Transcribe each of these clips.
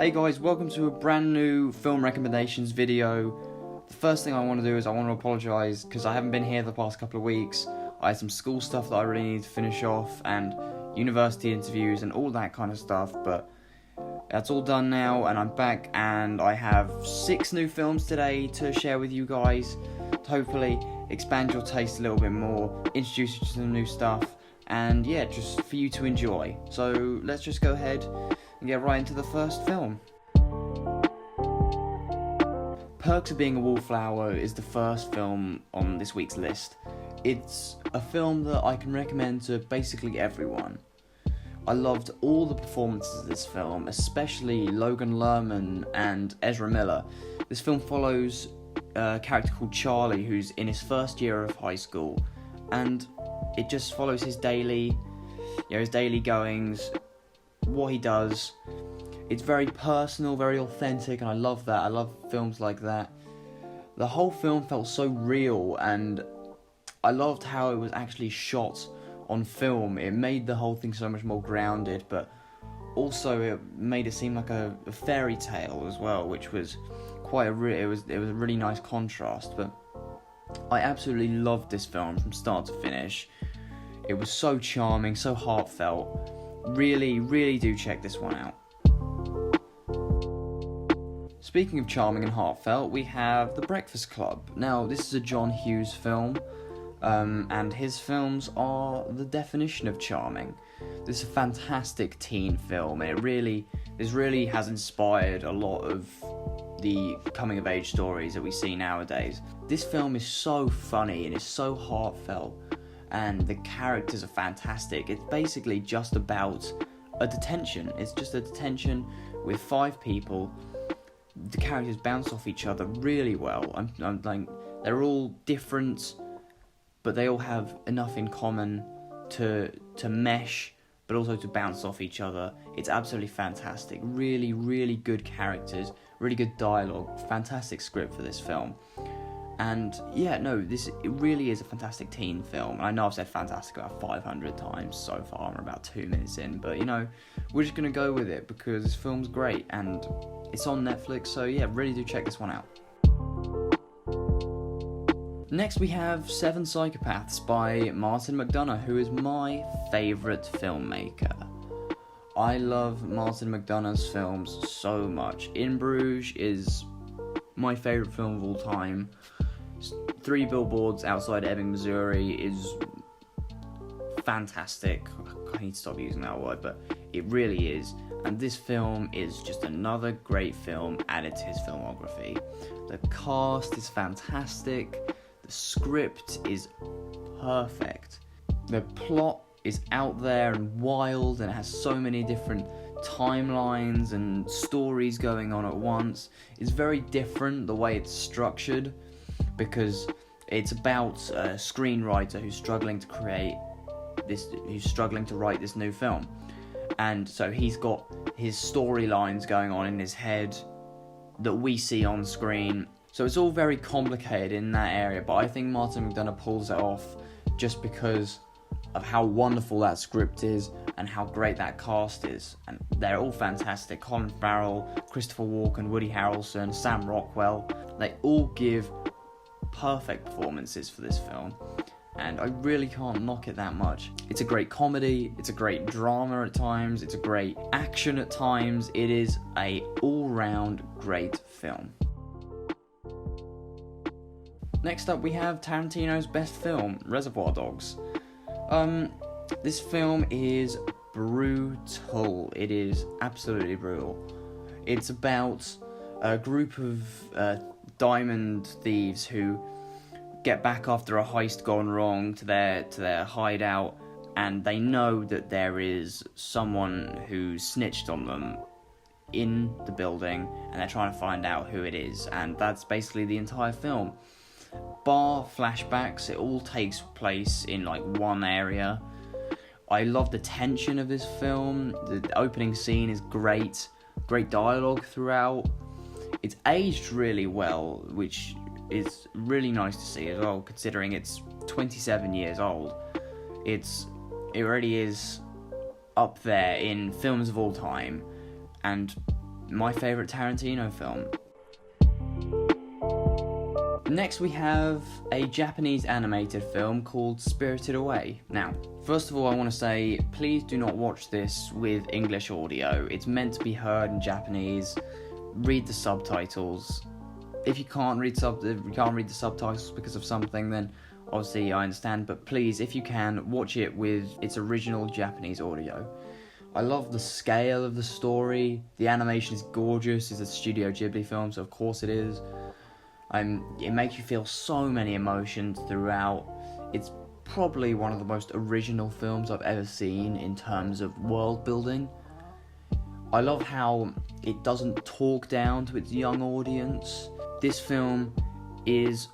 Hey guys, welcome to a brand new film recommendations video. The first thing I want to do is I want to apologise because I haven't been here the past couple of weeks. I had some school stuff that I really need to finish off and university interviews and all that kind of stuff, but that's all done now and I'm back and I have 6 new films today to share with you guys to hopefully expand your taste a little bit more, introduce you to some new stuff, and yeah, just for you to enjoy. So let's just go ahead and get right into the first film. Perks of Being a Wallflower is the first film on this week's list. It's a film that I can recommend to basically everyone. I loved all the performances of this film, especially Logan Lerman and Ezra Miller. This film follows a character called Charlie who's in his first year of high school, and it just follows his daily goings, what he does. It's very personal, very authentic, and I love that. I love films like that. The whole film felt so real, and I loved how it was actually shot on film. It made the whole thing so much more grounded, but also it made it seem like a fairy tale as well, which was quite it was a really nice contrast. But I absolutely loved this film from start to finish. It was so charming, so heartfelt. Really, really do check this one out. Speaking of charming and heartfelt, we have The Breakfast Club. Now, this is a John Hughes film, and his films are the definition of charming. This is a fantastic teen film, and this really has inspired a lot of the coming-of-age stories that we see nowadays. This film is so funny and it's so heartfelt, and the characters are fantastic. It's basically just about a detention. It's just a detention with 5 people. The characters bounce off each other really well. I'm like, they're all different, but they all have enough in common to mesh, but also to bounce off each other. It's absolutely fantastic. Really, really good characters, really good dialogue, fantastic script for this film. And yeah, no, it really is a fantastic teen film. I know I've said fantastic about 500 times so far. I'm about 2 minutes in, but we're just going to go with it because this film's great and it's on Netflix, so yeah, really do check this one out. Next we have 7 Psychopaths by Martin McDonagh, who is my favourite filmmaker. I love Martin McDonagh's films so much. In Bruges is my favourite film of all time. 3 Billboards Outside Ebbing, Missouri is fantastic. I need to stop using that word, but it really is. And this film is just another great film added to his filmography. The cast is fantastic. The script is perfect. The plot is out there and wild, and it has so many different timelines and stories going on at once. It's very different the way it's structured, because it's about a screenwriter who's struggling to write this new film. And so he's got his storylines going on in his head that we see on screen. So it's all very complicated in that area, but I think Martin McDonagh pulls it off just because of how wonderful that script is and how great that cast is. And they're all fantastic. Colin Farrell, Christopher Walken, Woody Harrelson, Sam Rockwell. They all give perfect performances for this film, and I really can't knock it that much. It's a great comedy, it's a great drama at times, it's a great action at times. It is a all-round great film. Next up we have Tarantino's best film, Reservoir Dogs. This film is brutal. It is absolutely brutal. It's about a group of diamond thieves who get back after a heist gone wrong to their hideout, and they know that there is someone who snitched on them in the building, and they're trying to find out who it is, and that's basically the entire film. Bar flashbacks, it all takes place in like one area. I love the tension of this film. The opening scene is great dialogue throughout. It's aged really well, which is really nice to see as well, considering it's 27 years old. It really is up there in films of all time, and my favourite Tarantino film. Next we have a Japanese animated film called Spirited Away. Now, first of all I want to say, please do not watch this with English audio. It's meant to be heard in Japanese. Read the subtitles. If you can't read the subtitles because of something, then obviously I understand, but please, if you can, watch it with its original Japanese audio. I love the scale of the story. The animation is gorgeous. It's a Studio Ghibli film, so of course it is. It makes you feel so many emotions throughout. It's probably one of the most original films I've ever seen in terms of world building. I love how it doesn't talk down to its young audience. This film is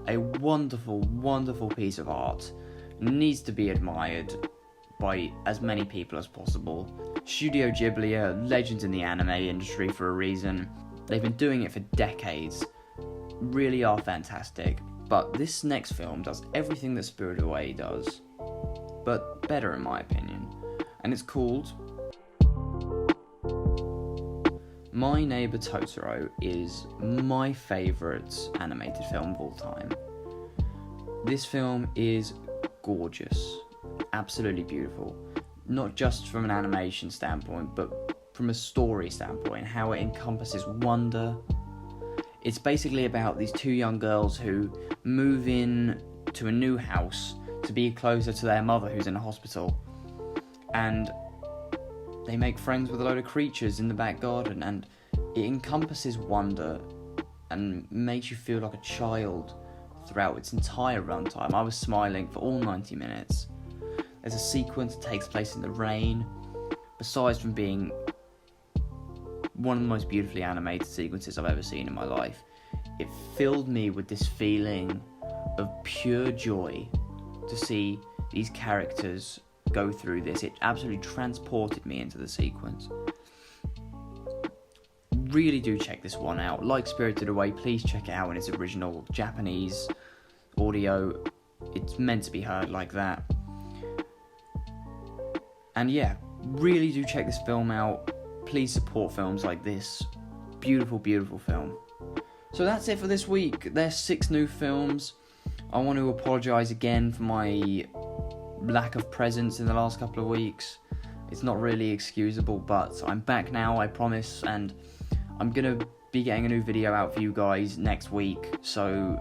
a wonderful, wonderful piece of art. It needs to be admired by as many people as possible. Studio Ghibli are legends in the anime industry for a reason. They've been doing it for decades. Really are fantastic. But this next film does everything that Spirited Away does, but better in my opinion. And it's called My Neighbor Totoro. Is my favourite animated film of all time. This film is gorgeous, absolutely beautiful, not just from an animation standpoint, but from a story standpoint, how it encompasses wonder. It's basically about these two young girls who move in to a new house to be closer to their mother who's in a hospital, and they make friends with a load of creatures in the back garden, and it encompasses wonder and makes you feel like a child throughout its entire runtime. I was smiling for all 90 minutes. There's a sequence that takes place in the rain. Besides from being one of the most beautifully animated sequences I've ever seen in my life, it filled me with this feeling of pure joy to see these characters go through this. It absolutely transported me into the sequence. Really do check this one out. Like Spirited Away, please check it out in its original Japanese audio. It's meant to be heard like that. And yeah, really do check this film out. Please support films like this. Beautiful, beautiful film. So that's it for this week. There's 6 new films. I want to apologise again for my lack of presence in the last couple of weeks. It's not really excusable, but I'm back now, I promise, and I'm going to be getting a new video out for you guys next week, so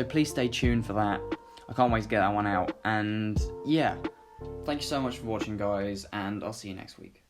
please stay tuned for that. I can't wait to get that one out, and yeah, thank you so much for watching, guys, and I'll see you next week.